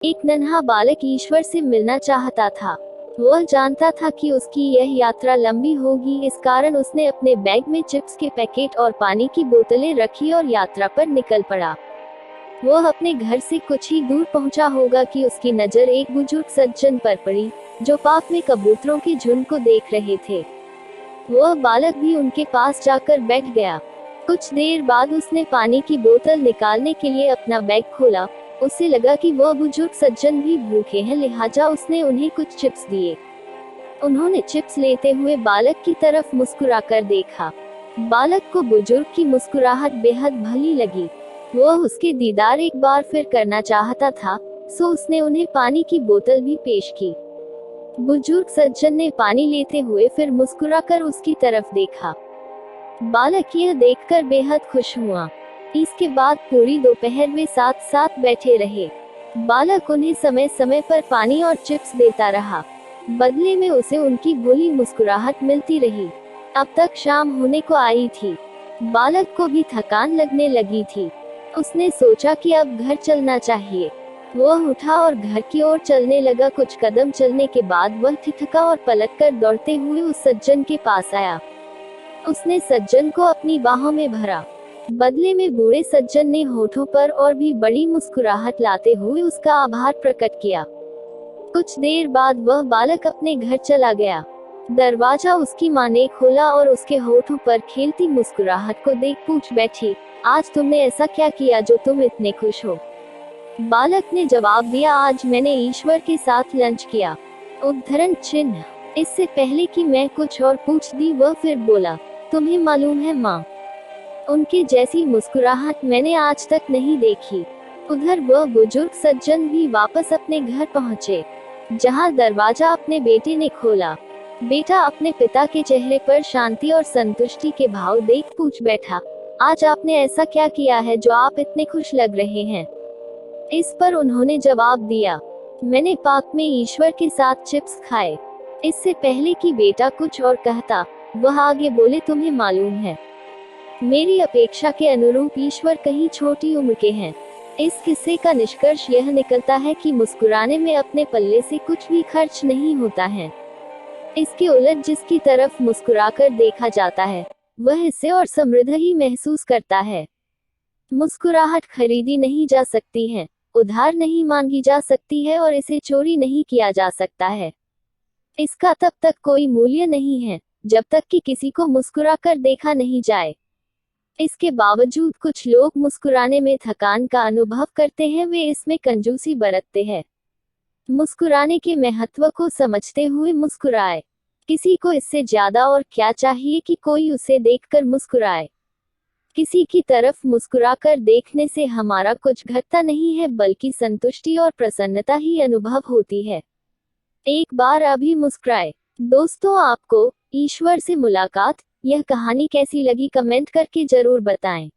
एक नन्हा बालक ईश्वर से मिलना चाहता था। वह जानता था कि उसकी यह यात्रा लंबी होगी, इस कारण उसने अपने बैग में चिप्स के पैकेट और पानी की बोतलें रखी और यात्रा पर निकल पड़ा। वह अपने घर से कुछ ही दूर पहुंचा होगा कि उसकी नजर एक बुजुर्ग सज्जन पर पड़ी, जो पार्क में कबूतरों के झुंड को देख रहे थे। वह बालक भी उनके पास जाकर बैठ गया। कुछ देर बाद उसने पानी की बोतल निकालने के लिए अपना बैग खोला। उसे लगा कि वह बुजुर्ग सज्जन भी भूखे हैं, लिहाजा उसने उन्हें कुछ चिप्स दिए। उन्होंने चिप्स लेते हुए बालक की तरफ मुस्कुराकर देखा। बालक को बुजुर्ग की मुस्कुराहट बेहद भली लगी। वह उसके दीदार एक बार फिर करना चाहता था, सो उसने उन्हें पानी की बोतल भी पेश की। बुजुर्ग सज्जन ने पानी लेते हुए फिर मुस्कुराकर उसकी तरफ देखा। बालक यह देखकर बेहद खुश हुआ। इसके बाद पूरी दोपहर वे साथ साथ बैठे रहे। बालक उन्हें समय समय पर पानी और चिप्स देता रहा। बदले में उसे उनकी भोली मुस्कुराहट मिलती रही। अब तक शाम होने को आई थी। बालक को भी थकान लगने लगी थी। उसने सोचा कि अब घर चलना चाहिए। वह उठा और घर की ओर चलने लगा। कुछ कदम चलने के बाद वह ठिठका और पलटकर दौड़ते हुए उस सज्जन के पास आया। उसने सज्जन को अपनी बाहों में भरा। बदले में बूढ़े सज्जन ने होठों पर और भी बड़ी मुस्कुराहट लाते हुए उसका आभार प्रकट किया। कुछ देर बाद वह बालक अपने घर चला गया। दरवाजा उसकी मां ने खोला और उसके होठों पर खेलती मुस्कुराहट को देख पूछ बैठी, आज तुमने ऐसा क्या किया जो तुम इतने खुश हो? बालक ने जवाब दिया, आज मैंने ईश्वर के साथ लंच किया। उद्धरण चिन्ह। इससे पहले कि मैं कुछ और पूछ दी, वह फिर बोला, तुम्हें मालूम है माँ, उनके जैसी मुस्कुराहट मैंने आज तक नहीं देखी। उधर वह बुजुर्ग सज्जन भी वापस अपने घर पहुँचे, जहाँ दरवाजा अपने बेटे ने खोला। बेटा अपने पिता के चेहरे पर शांति और संतुष्टि के भाव देख पूछ बैठा, आज आपने ऐसा क्या किया है जो आप इतने खुश लग रहे हैं? इस पर उन्होंने जवाब दिया, मैंने पार्क में ईश्वर के साथ चिप्स खाए। इससे पहले कि बेटा कुछ और कहता, वह आगे बोले, तुम्हें मालूम है, मेरी अपेक्षा के अनुरूप ईश्वर कहीं छोटी उम्र के हैं। इस किस्से का निष्कर्ष यह निकलता है कि मुस्कुराने में अपने पल्ले से कुछ भी खर्च नहीं होता है। इसके उलट जिसकी तरफ मुस्कुराकर देखा जाता है, वह इससे और समृद्ध ही महसूस करता है। मुस्कुराहट खरीदी नहीं जा सकती है, उधार नहीं मांगी जा सकती है और इसे चोरी नहीं किया जा सकता है। इसका तब तक कोई मूल्य नहीं है जब तक कि किसी को मुस्कुराकर देखा नहीं जाए। इसके बावजूद कुछ लोग मुस्कुराने में थकान का अनुभव करते हैं, वे इसमें कंजूसी बरतते हैं। मुस्कुराने के महत्व को समझते हुए मुस्कुराए। किसी को इससे ज्यादा और क्या चाहिए कि कोई उसे देखकर मुस्कुराए। किसी की तरफ मुस्कुराकर देखने से हमारा कुछ घटता नहीं है, बल्कि संतुष्टि और प्रसन्नता ही अनुभव होती है। एक बार अभी मुस्कुराए। दोस्तों, आपको ईश्वर से मुलाकात यह कहानी कैसी लगी कमेंट करके जरूर बताएं।